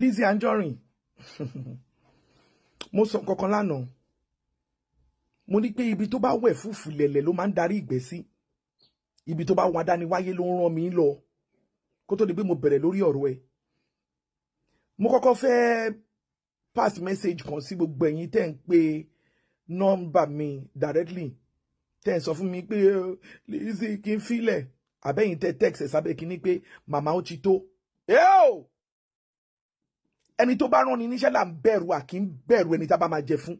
LIZZY ANJORIN mo sọ kankan lánàá mo ní pé ibi tó bá wẹ̀ fúfú lẹ̀lẹ̀ ló máa ń darí ìgbẹ́ sí ibi tó bá wà dání wáyé ló ń rán mi lọ kó tó di pé mo bẹ̀rẹ̀ lórí ọ̀rọ̀ ẹ̀ mo kọ́kọ́ fẹ́ pass message kan sí gbogbo ẹ̀yin tẹ́ ń pe nọ́mbà mi directly tẹ́ ń sọ fún mi pé LIZZY kí n filẹ̀ àbẹ́yìn tẹ́ text ẹ̀ sábẹ́ kí ní pé màmá ó ti tó ẹni tó bá rán ni níṣẹ́ là ń bẹ̀rù à kì í bẹ̀rù ẹni tá bá máa jẹ fún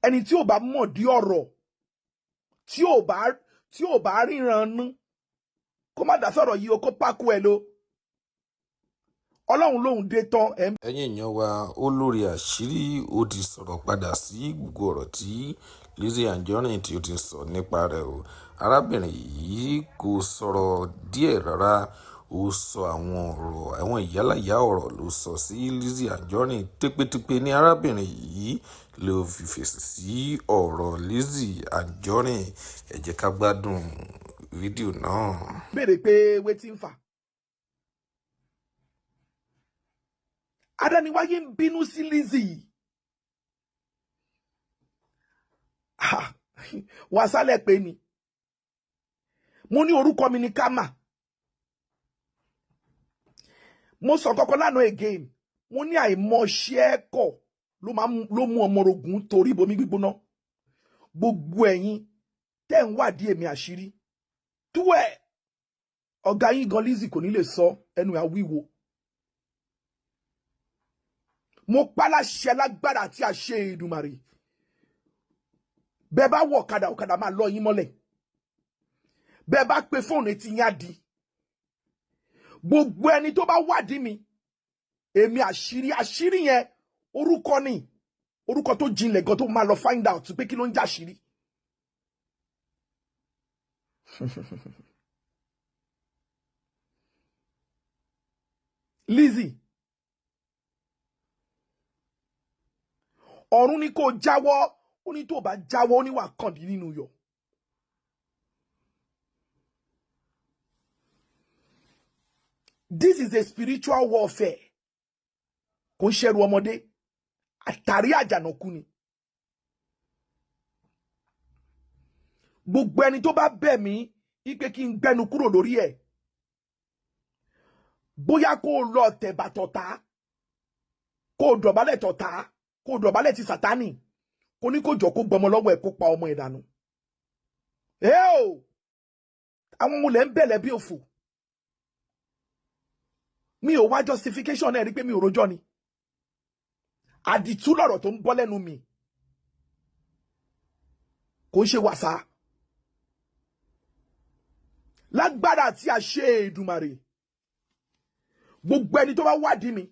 ẹni tí ò bá mọ̀ dí ọ̀rọ̀ tí ò bá ríran nú kó má dá sọ̀rọ̀ yìí o kó pákó ẹ ló ọlọ́run lòun dé tán. ẹ̀yin èèyàn wa olórí àṣírí ó ti sọ̀rọ̀ padà sí gbogbo ọ̀rọ̀ tí LIZZY ANJORIN tí ó ti sọ nípa rẹ̀ o arábìnrin yìí kò sọ̀rọ̀ díẹ̀ rárá ó sọ àwọn ìyálàyà ọ̀rọ̀ ló sọ sí LIZZY ANJORIN tépétépé ní arábìnrin yìí ló fi fèsì sí ọ̀rọ̀ LIZZY ANJORIN ẹ jẹ́ ká gbádùn fídíò náà. béèrè pé wetin fà adániwáyé ń bínú sí LIZZY wàsálẹ̀ pé ni mo ní orúkọ mi ní Kama mo sọ kọ́kọ́ lánàá again mo ní àìmọ̀ṣẹ́ ẹ̀kọ́ ló mú ọmọ orogun torí bomi gbígbóná gbogbo ẹ̀yin tẹ́ ń wádìí èmi àṣírí túwẹ̀ ọ̀gá yín gan LIZZY kò ní lè sọ ẹnu àwíwo mo pàláṣẹ lágbára àti àṣẹ Èdùmàrè bẹ́ẹ̀ bá wọ ọ̀kadà máa lọ yín mọ́lẹ̀ bẹ́ẹ̀ bá pe fóònù etí yín á di gbogbo ẹni tó bá wádìí mi èmi àṣírí yẹn orúkọ ni orúkọ tó jinlẹ̀ gan tó máa lọ find out pé kí ló ń jà àṣírí. LIZZY ọ̀run ni kò jáwọ́ ó ní tó bá jáwọ́ ó ní wà kàndín nínú yọ̀. This is a spiritual warfare. Kò ń ṣẹrù ọmọdé. Àtàrí àjànàkú ni. Gbogbo ẹni tó bá bẹ̀ mí ipe kí n gbẹnu kúrò lórí ẹ̀. Bóyá kó lọ tẹ̀bà tọ̀tá. Kó dọ̀bálẹ̀ tọ̀tá. Kó dọ̀bálẹ̀ ti Sátánì. Kó ní kó jọ kó gbọmọ lọ́wọ́ ẹ̀ kó pa ọmọ ẹ̀ dànù. Àwọn olè ń bẹ̀lẹ̀ bí òfò. Mi ò wá justification náà rí pé mi ò rojọ́ ni àdìtú lọ̀rọ̀ tó ń bọ́ lẹ́nu mi kò ń ṣe wàsá lágbára àti àṣẹ Èdùmàrè gbogbo ẹni tó bá wádìí mi